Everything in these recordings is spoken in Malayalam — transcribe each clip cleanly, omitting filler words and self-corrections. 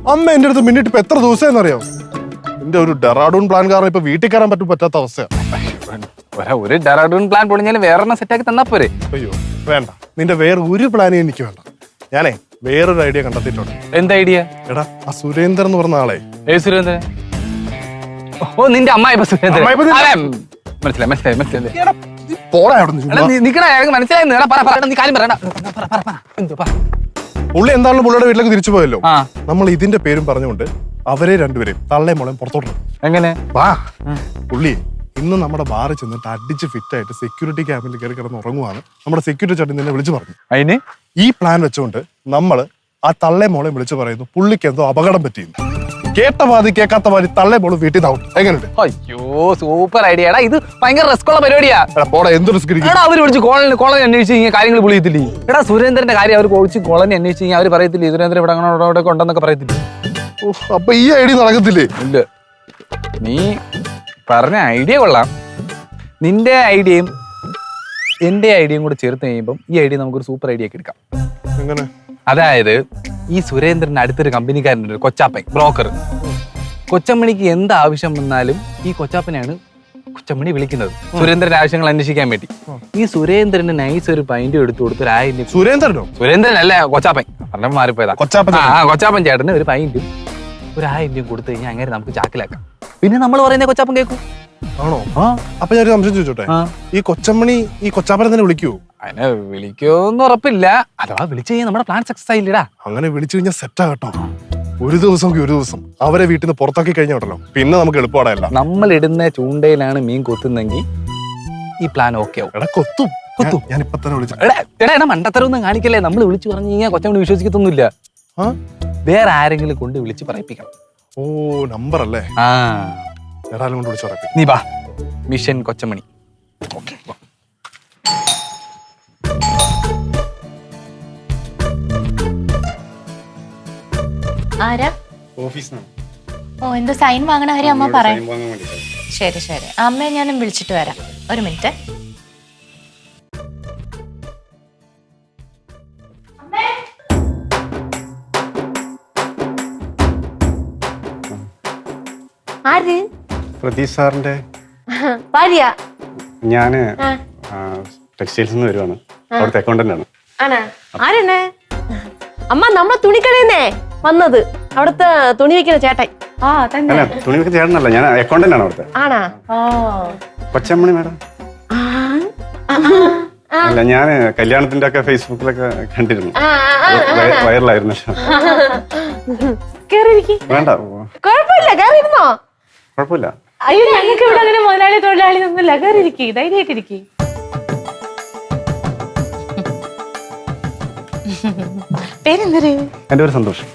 അമ്മ എന്റെ അടുത്ത് മിന്നിട്ട് ഇപ്പൊ എത്ര ദിവസം അറിയാം. എന്റെ ഒരു ഡെറാഡൂൺ പ്ലാൻ കാരണം ഇപ്പൊ വീട്ടിൽ കയറാൻ പറ്റാത്ത അവസ്ഥയാണ്. ഒരു ഡെറാഡൂൺ പ്ലാൻ പൊളിഞ്ഞാലും വേറെ സെറ്റാക്കി തന്നാ പോരെ. അയ്യോ വേണ്ട, നിന്റെ വേറെ ഒരു പ്ലാനും എനിക്ക് വേണ്ട. ഞാനേ വേറൊരു ഐഡിയ കണ്ടെത്തിയിട്ടുണ്ട്. എന്ത് ഐഡിയ? എടാ ആ സുരേന്ദ്രൻ എന്ന് പറഞ്ഞ ആളെ. സുരേന്ദ്രൻ? ഓ നിന്റെ അമ്മായി സുരേന്ദ്രൻ. മനസ്സിലായി. പുള്ളി എന്താണെങ്കിലും പുള്ളിയുടെ വീട്ടിലേക്ക് തിരിച്ചു പോയല്ലോ. നമ്മൾ ഇതിന്റെ പേരും പറഞ്ഞുകൊണ്ട് അവരെ രണ്ടുപേരും തള്ളേ മോളെ പുറത്തോട്ട്. എങ്ങനെ? വാ. പുള്ളി ഇന്ന് നമ്മുടെ ബാറിൽ ചെന്നിട്ട് അടിച്ച് ഫിറ്റ് ആയിട്ട് സെക്യൂരിറ്റി ക്യാമ്പിൽ കയറി കിടന്ന് ഉറങ്ങുവാണ്. നമ്മുടെ സെക്യൂരിറ്റി ചേട്ടൻ നിന്നെ വിളിച്ചു പറഞ്ഞു. അതിന് ഈ പ്ലാൻ വെച്ചുകൊണ്ട് നമ്മള് ആ തള്ളേ മോളെ വിളിച്ചു പറയുന്നു പുള്ളിക്ക് എന്തോ അപകടം പറ്റിയിരുന്നു. കേട്ട വാതി കേൾക്കാത്ത വാതി തള്ളേ മോള് വീട്ടിൽ നിന്നാവും. എങ്ങനെയുണ്ട്? അയ്യോ സൂപ്പർ ഐഡിയ. ഇത് ഭയങ്കര റിസ്ക് ഉള്ള പരിപാടിയാ. എന്ത് റിസ്ക്? അവര് വിളിച്ച് കോളനി അന്വേഷിച്ച് കഴിഞ്ഞാൽ കാര്യങ്ങൾ വിളിയത്തില്ലേ? എടാ സുരേന്ദ്രന്റെ കാര്യം അവർ വിളിച്ച് കോളനി അന്വേഷിച്ച് കഴിഞ്ഞാൽ അവർ പറയത്തില്ലേ സുരേന്ദ്രൻ ഇവിടെ കൊണ്ടെന്നൊക്കെ പറയത്തില്ലേ? അപ്പൊ ഈ ഐഡിയ നടക്കത്തില്ലേ? ഇല്ല, നീ പറഞ്ഞ ഐഡിയ കൊള്ളാം. നിന്റെ ഐഡിയയും എന്റെ ഐഡിയയും കൂടെ ചേർത്ത് കഴിയുമ്പം ഈ ഐഡിയ നമുക്കൊരു സൂപ്പർ ഐഡിയ ഒക്കെ എടുക്കാം. എങ്ങനെ? അതായത് ഈ സുരേന്ദ്രന്റെ അടുത്തൊരു കമ്പനിക്കാരനുണ്ട്, കൊച്ചാപ്പൻ ബ്രോക്കർ. കൊച്ചമ്മണിക്ക് എന്ത് ആവശ്യം വന്നാലും ഈ കൊച്ചാപ്പനെയാണ് കൊച്ചമ്മണി വിളിക്കുന്നത് സുരേന്ദ്രന്റെ ആവശ്യങ്ങൾ അന്വേഷിക്കാൻ വേണ്ടി. ഈ സുരേന്ദ്രന് നൈസ് ഒരു പൈന്റ് എടുത്തു കൊടുത്ത് ഒരു 1000. സുരേന്ദ്രനോ? സുരേന്ദ്രനല്ല, കൊച്ചാപ്പൻ. പറഞ്ഞ മാറിപ്പോയതാ. കൊച്ചാപ്പൻ ചേട്ടന് ഒരു പൈന്റും ഒരു 1000 കൊടുത്തു കഴിഞ്ഞാൽ അങ്ങനെ നമുക്ക് ചാക്കിലാക്കാം. പിന്നെ നമ്മൾ പറയുന്ന കൊച്ചാപ്പൻ കേൾക്കും. ആണോ? അപ്പൊ ഞാൻ ഒരു സംശയം ചോദിച്ചോട്ടെ, ഈ കൊച്ചമ്മണി ഈ കൊച്ചാപ്പനെ തന്നെ വിളിക്കൂ? അതിനെ വിളിക്കുമെന്ന് ഉറപ്പില്ല. അഥവാ വിളിച്ചു കഴിഞ്ഞാൽ നമ്മുടെ പ്ലാൻ സക്സസ് ആയില്ലടാ. അങ്ങനെ വിളിച്ചു കഴിഞ്ഞാൽ സെറ്റാ കേട്ടോ. ഒരു ദിവസം അവരെ വീട്ടിൽ നിന്ന് പുറത്താക്കി കഴിഞ്ഞോട്ടല്ലോ, പിന്നെ നമുക്ക് എളുപ്പമാടല്ല. നമ്മൾ ഇടുന്ന ചൂണ്ടയിലാണ് മീൻ കൊത്തുന്നെങ്കിൽ ഈ പ്ലാൻ ഓക്കെ ആവും. എടാ കൊത്തും. ഞാൻ ഇപ്പൊ തന്നെ വിളിച്ചു. എടാ മണ്ടത്തരൊന്നും കാണിക്കല്ലേ. നമ്മൾ വിളിച്ചു പറഞ്ഞു കഴിഞ്ഞാൽ കൊച്ചമ്മണി വിശ്വസിക്കത്തൊന്നുമില്ല. വേറെ ആരെങ്കിലും കൊണ്ട് വിളിച്ച് പറയിപ്പിക്കണം. ഓ നമ്പർ അല്ലേ? ഏതായാലും കൊണ്ട് വിളിച്ചു പറയിപ്പിക്കും. നീ വാ, മിഷൻ കൊച്ചമ്മണി. ആരാ? ഓഫീസിനാണ്. ഓ എന്തോ സൈൻ വാങ്ങണ കാര്യം അമ്മ പറയാം. ശരി അമ്മയെ ഞാനും വിളിച്ചിട്ട് വരാം. ഒരു മിനിറ്റ്. ആര്? പ്രതീഷ് സാറിന്റെ ഭാര്യ. ഞാന് ടെക്സ്റ്റൈൽസ് നിന്ന് വരുവാണ്. അവിടുത്തെ അക്കൗണ്ടന്റ് ആണ്. ആരാണ്? അമ്മ നമ്മളെ തുണിക്കടയിന്നേ വന്നത്, അവിടുത്തെ തുണി വെക്കുന്ന ചേട്ടൻ. അല്ല തുണി വെക്കുന്ന ചേട്ടനല്ല, ഞാൻ അക്കൗണ്ടന്റ് ആണ് അവിടുത്തെ. ആണാ? കൊച്ചമ്മണി മാഡം. അല്ല ഞാൻ കല്യാണത്തിന്റെ ഒക്കെ ഫേസ്ബുക്കിലൊക്കെ കണ്ടിരുന്നു, വൈറലായിരുന്നു. വേണ്ട കുഴപ്പമില്ല. കുഴപ്പമില്ല. അയ്യോ ഞങ്ങൾക്ക് ഇവിടെ അങ്ങനെ മുതലാളി തൊഴിലാളി ഒന്നുമില്ല. കയറിയിരിക്കും, ധൈര്യമായിട്ടിരിക്കും. പേരെന്തര്? എന്റെ പേര് സന്തോഷം.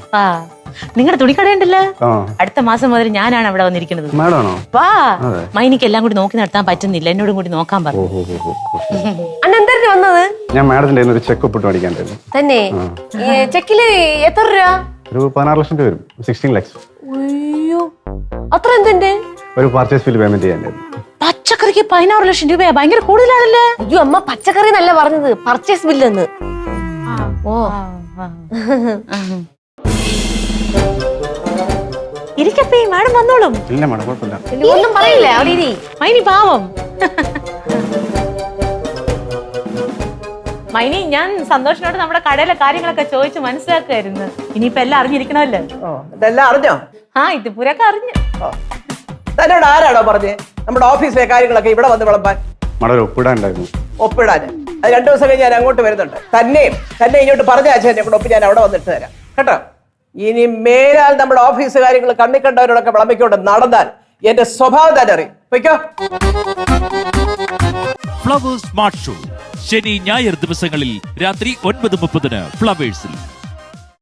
നിങ്ങളുടെ തുണിക്കടയുണ്ടല്ലോ, അടുത്ത മാസം മുതൽ ഞാനാണ് അവിടെ വന്നിരിക്കുന്നത്. വാ, മൈനിക്ക് എല്ലാം കൂടി നോക്കി നടത്താൻ പറ്റുന്നില്ല, എന്നോടും കൂടി നോക്കാൻ പറഞ്ഞു. അന്നെന്തരന് വന്നത്? ഞാൻ മാഡത്തിന്റെ ഒരു ചെക്ക് ഒപ്പിട്ട് മേടിക്കാണ്ടായിരുന്നു. തന്നെ? ചെക്കില് എത്ര രൂപ? ഒരു 16 ലക്ഷം രൂപ വരും. 16 lakhs. അയ്യോ അത്ര എന്തിന്റെ? ഒരു പർച്ചേസ് ബിൽ പേയ്മെന്റ് ചെയ്യാനായിരുന്നു. പച്ചക്കറിക്ക് 16 ലക്ഷം രൂപയാ, ഭയങ്കര കൂടുതലാണല്ലേ? അയ്യോ അമ്മ പച്ചക്കറി എന്നല്ല പറഞ്ഞത്, പർച്ചേസ് ബില്ലെന്ന്. ഓ ഇരിക്കപ്പേ, മാഡം വന്നോളും. ഇല്ല മാഡം കുഴപ്പമില്ല. ഒന്നും പറയില്ല, അവിടെ ഇരി. മൈനി പാവം. മൈനി, ഞാൻ സന്തോഷിനോട് നമ്മുടെ കടയിലെ കാര്യങ്ങളൊക്കെ ചോദിച്ച് മനസ്സിലാക്കുമായിരുന്നു. ഇനിയിപ്പോ എല്ലാം അറിഞ്ഞിരിക്കണമല്ലോ. ഇതെല്ലാം അറിഞ്ഞോ? ഇത് പുരൊക്കെ അറിഞ്ഞു. തന്നോട് ആരാണോ പറഞ്ഞേ നമ്മുടെ ഓഫീസിലെ കാര്യങ്ങളൊക്കെ ഇവിടെ വന്ന് വിളമ്പാൻ? മാഡം ഒപ്പിടാനുണ്ടായിരുന്നു. ഒപ്പിടാന് അത് 2 ദിവസം കഴിഞ്ഞ് ഞാൻ അങ്ങോട്ട് വരുന്നുണ്ട്. തന്നെ ഇങ്ങോട്ട് പറഞ്ഞ എന്നെ കൂടെ ഒപ്പ് ഞാൻ അവിടെ വന്നിട്ട് തരാം കേട്ടോ. ഇനി മേലാൽ നമ്മുടെ ഓഫീസ് കാര്യങ്ങൾ കണ്ണി കണ്ടവരോടൊക്കെ വിളമ്പിക്കൊണ്ട് നടന്നാൽ എന്റെ സ്വഭാവം തന്നെ അറിയും. പൊയ്ക്കോ. ഫ്ലവേഴ്സ് സ്മാർട്ട് ഷോ ശനി ഞായർ ദിവസങ്ങളിൽ രാത്രി 9:30 ഫ്ലവേഴ്സിൽ.